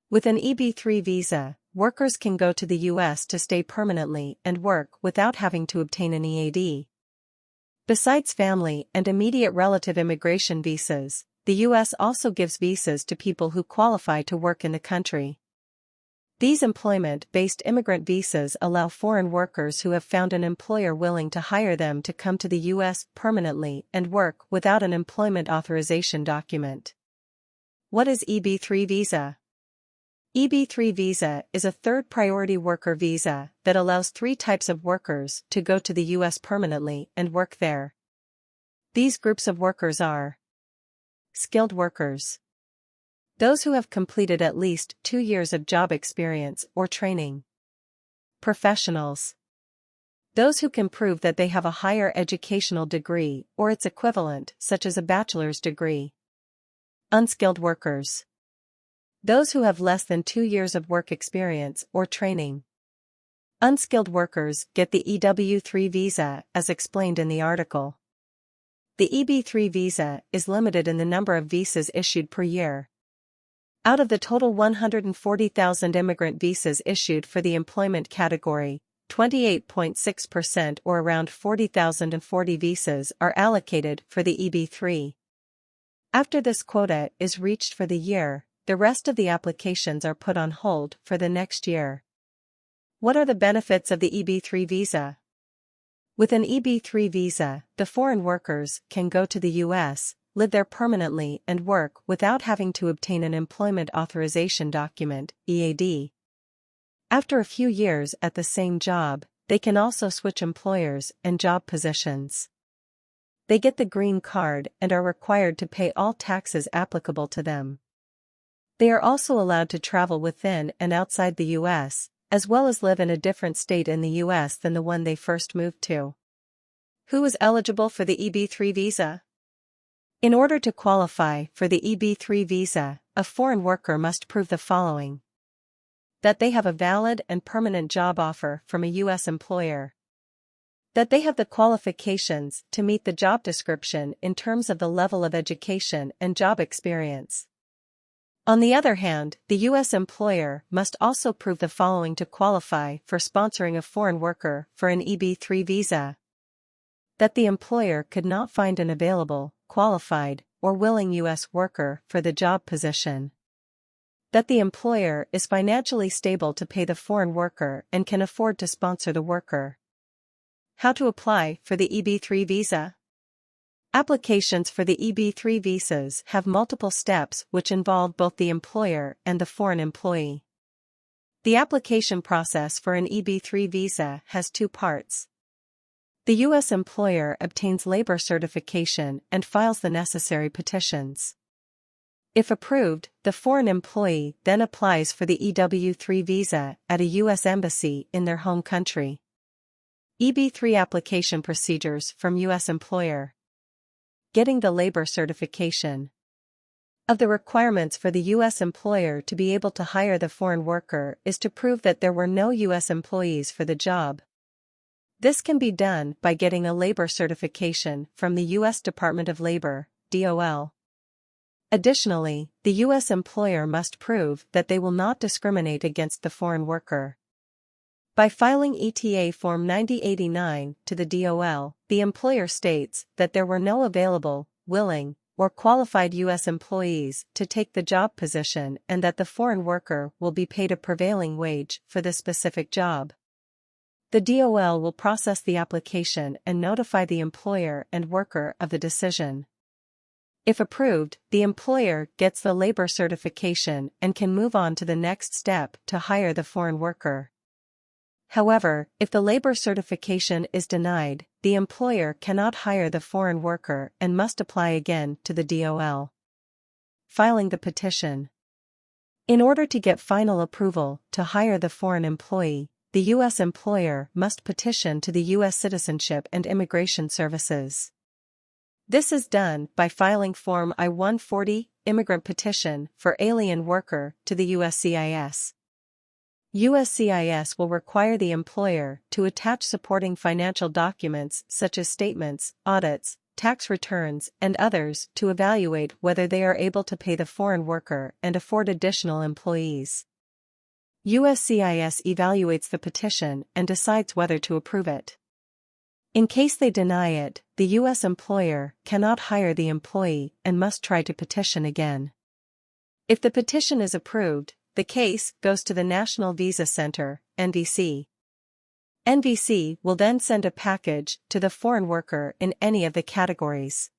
With an EB3 visa, workers can go to the U.S. to stay permanently and work without having to obtain an EAD. Besides family and immediate relative immigration visas, the U.S. also gives visas to people who qualify to work in the country. These employment-based immigrant visas allow foreign workers who have found an employer willing to hire them to come to the U.S. permanently and work without an employment authorization document. What is EB3 visa? EB3 visa is a third-priority worker visa that allows 3 types of workers to go to the U.S. permanently and work there. These groups of workers are skilled workers, those who have completed at least 2 years of job experience or training. Professionals, those who can prove that they have a higher educational degree or its equivalent, such as a bachelor's degree. Unskilled workers, those who have less than 2 years of work experience or training. Unskilled workers get the EW3 visa as explained in the article. The EB3 visa is limited in the number of visas issued per year. Out of the total 140,000 immigrant visas issued for the employment category, 28.6% or around 40,040 visas are allocated for the EB3. After this quota is reached for the year, the rest of the applications are put on hold for the next year. What are the benefits of the EB3 visa? With an EB3 visa, the foreign workers can go to the U.S., live there permanently and work without having to obtain an employment authorization document, EAD. After a few years at the same job, they can also switch employers and job positions. They get the green card and are required to pay all taxes applicable to them. They are also allowed to travel within and outside the U.S., as well as live in a different state in the U.S. than the one they first moved to. Who is eligible for the EB3 visa? In order to qualify for the EB3 visa, a foreign worker must prove the following: that they have a valid and permanent job offer from a U.S. employer, that they have the qualifications to meet the job description in terms of the level of education and job experience. On the other hand, the U.S. employer must also prove the following to qualify for sponsoring a foreign worker for an EB3 visa: that the employer could not find an available, qualified, or willing U.S. worker for the job position, that the employer is financially stable to pay the foreign worker and can afford to sponsor the worker. How to apply for the EB3 visa? Applications for the EB3 visas have multiple steps which involve both the employer and the foreign employee. The application process for an EB3 visa has 2 parts. The U.S. employer obtains labor certification and files the necessary petitions. If approved, the foreign employee then applies for the EW3 visa at a U.S. embassy in their home country. EB3 application procedures from U.S. employer. Getting the labor certification. Of the requirements for the U.S. employer to be able to hire the foreign worker is to prove that there were no U.S. employees for the job. This can be done by getting a labor certification from the U.S. Department of Labor, DOL. Additionally, the U.S. employer must prove that they will not discriminate against the foreign worker. By filing ETA Form 9089 to the DOL, the employer states that there were no available, willing, or qualified U.S. employees to take the job position and that the foreign worker will be paid a prevailing wage for the specific job. The DOL will process the application and notify the employer and worker of the decision. If approved, the employer gets the labor certification and can move on to the next step to hire the foreign worker. However, if the labor certification is denied, the employer cannot hire the foreign worker and must apply again to the DOL. Filing the petition. In order to get final approval to hire the foreign employee, the U.S. employer must petition to the U.S. Citizenship and Immigration Services. This is done by filing Form I-140, Immigrant Petition for Alien Worker, to the USCIS. USCIS will require the employer to attach supporting financial documents such as statements, audits, tax returns, and others to evaluate whether they are able to pay the foreign worker and afford additional employees. USCIS evaluates the petition and decides whether to approve it. In case they deny it, the U.S. employer cannot hire the employee and must try to petition again. If the petition is approved, the case goes to the National Visa Center, NVC. NVC will then send a package to the foreign worker in any of the categories.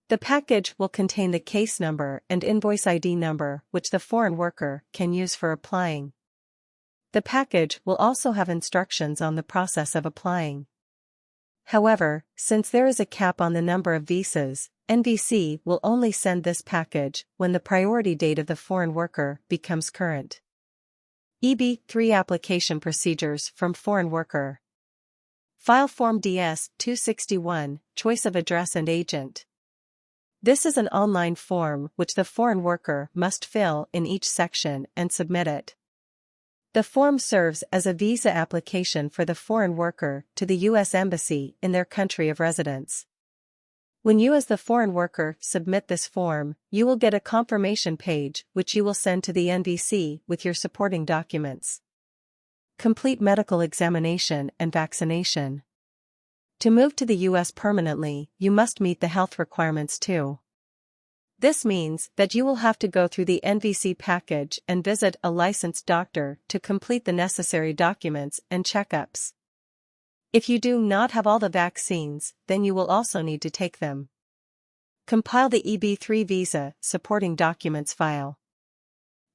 The package will contain the case number and invoice ID number which the foreign worker can use for applying. The package will also have instructions on the process of applying. However, since there is a cap on the number of visas, NVC will only send this package when the priority date of the foreign worker becomes current. EB3 application procedures from foreign worker. File Form DS-261, Choice of Address and Agent. This is an online form which the foreign worker must fill in each section and submit it. The form serves as a visa application for the foreign worker to the U.S. Embassy in their country of residence. When you as the foreign worker submit this form, you will get a confirmation page which you will send to the NVC with your supporting documents. Complete medical examination and vaccination. To move to the U.S. permanently, you must meet the health requirements too. This means that you will have to go through the NVC package and visit a licensed doctor to complete the necessary documents and checkups. If you do not have all the vaccines, then you will also need to take them. Compile the EB3 visa supporting documents file.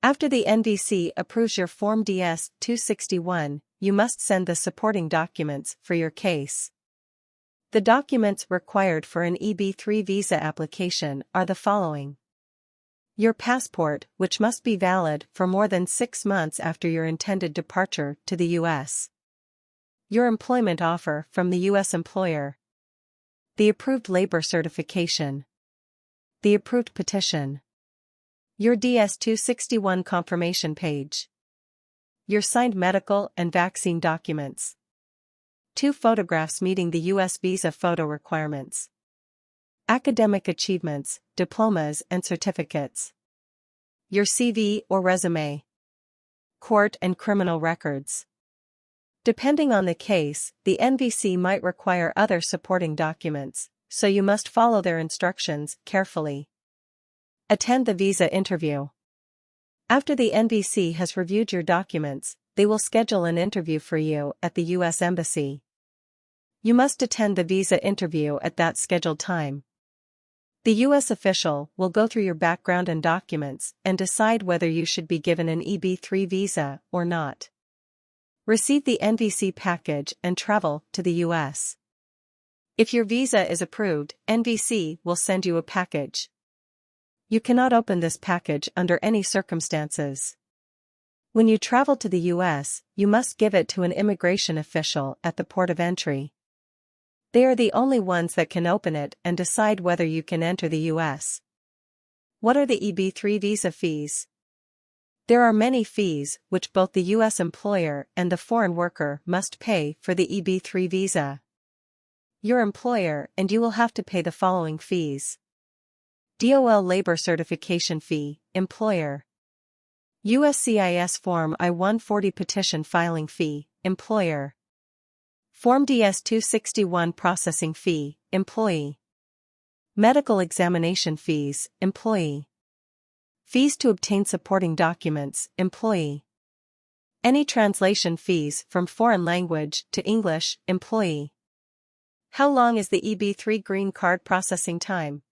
After the NVC approves your Form DS-261, you must send the supporting documents for your case. The documents required for an EB3 visa application are the following. Your passport, which must be valid for more than 6 months after your intended departure to the U.S. Your employment offer from the U.S. employer. The approved labor certification. The approved petition. Your DS-261 confirmation page. Your signed medical and vaccine documents. 2 photographs meeting the U.S. visa photo requirements. Academic achievements, diplomas and certificates. Your CV or resume. Court and criminal records. Depending on the case, the NVC might require other supporting documents, so you must follow their instructions carefully. Attend the visa interview. After the NVC has reviewed your documents, they will schedule an interview for you at the U.S. Embassy. You must attend the visa interview at that scheduled time. The U.S. official will go through your background and documents and decide whether you should be given an EB3 visa or not. Receive the NVC package and travel to the U.S. If your visa is approved, NVC will send you a package. You cannot open this package under any circumstances. When you travel to the U.S., you must give it to an immigration official at the port of entry. They are the only ones that can open it and decide whether you can enter the U.S. What are the EB3 visa fees? There are many fees which both the U.S. employer and the foreign worker must pay for the EB3 visa. Your employer and you will have to pay the following fees. DOL labor certification fee, employer. USCIS Form I-140 petition filing fee, employer. Form DS-261 processing fee, employee. Medical examination fees, employee. Fees to obtain supporting documents, employee. Any translation fees from foreign language to English, employee. How long is the EB3 green card processing time?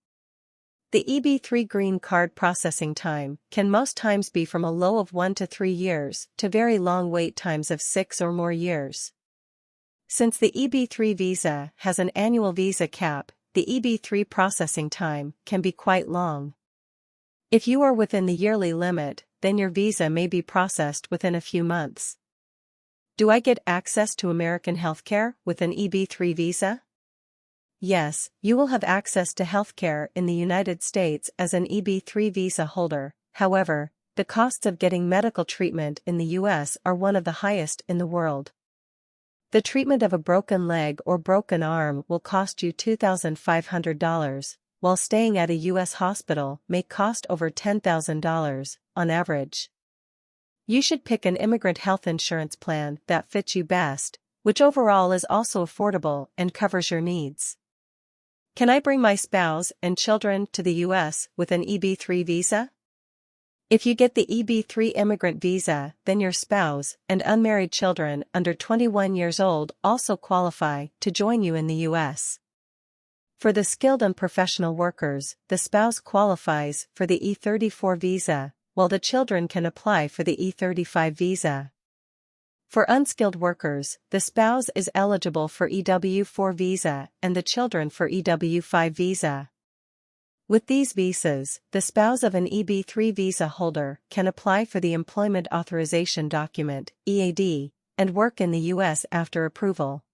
The EB3 green card processing time can most times be from a low of 1 to 3 years to very long wait times of 6 or more years. Since the EB3 visa has an annual visa cap, the EB3 processing time can be quite long. If you are within the yearly limit, then your visa may be processed within a few months. Do I get access to American healthcare with an EB3 visa? Yes, you will have access to healthcare in the United States as an EB3 visa holder. However, the costs of getting medical treatment in the U.S. are one of the highest in the world. The treatment of a broken leg or broken arm will cost you $2,500, while staying at a U.S. hospital may cost over $10,000, on average. You should pick an immigrant health insurance plan that fits you best, which overall is also affordable and covers your needs. Can I bring my spouse and children to the U.S. with an EB3 visa? If you get the EB3 immigrant visa, then your spouse and unmarried children under 21 years old also qualify to join you in the U.S. For the skilled and professional workers, the spouse qualifies for the E34 visa, while the children can apply for the E35 visa. For unskilled workers, the spouse is eligible for EW4 visa and the children for EW5 visa. With these visas, the spouse of an EB3 visa holder can apply for the Employment Authorization Document (EAD) and work in the U.S. after approval.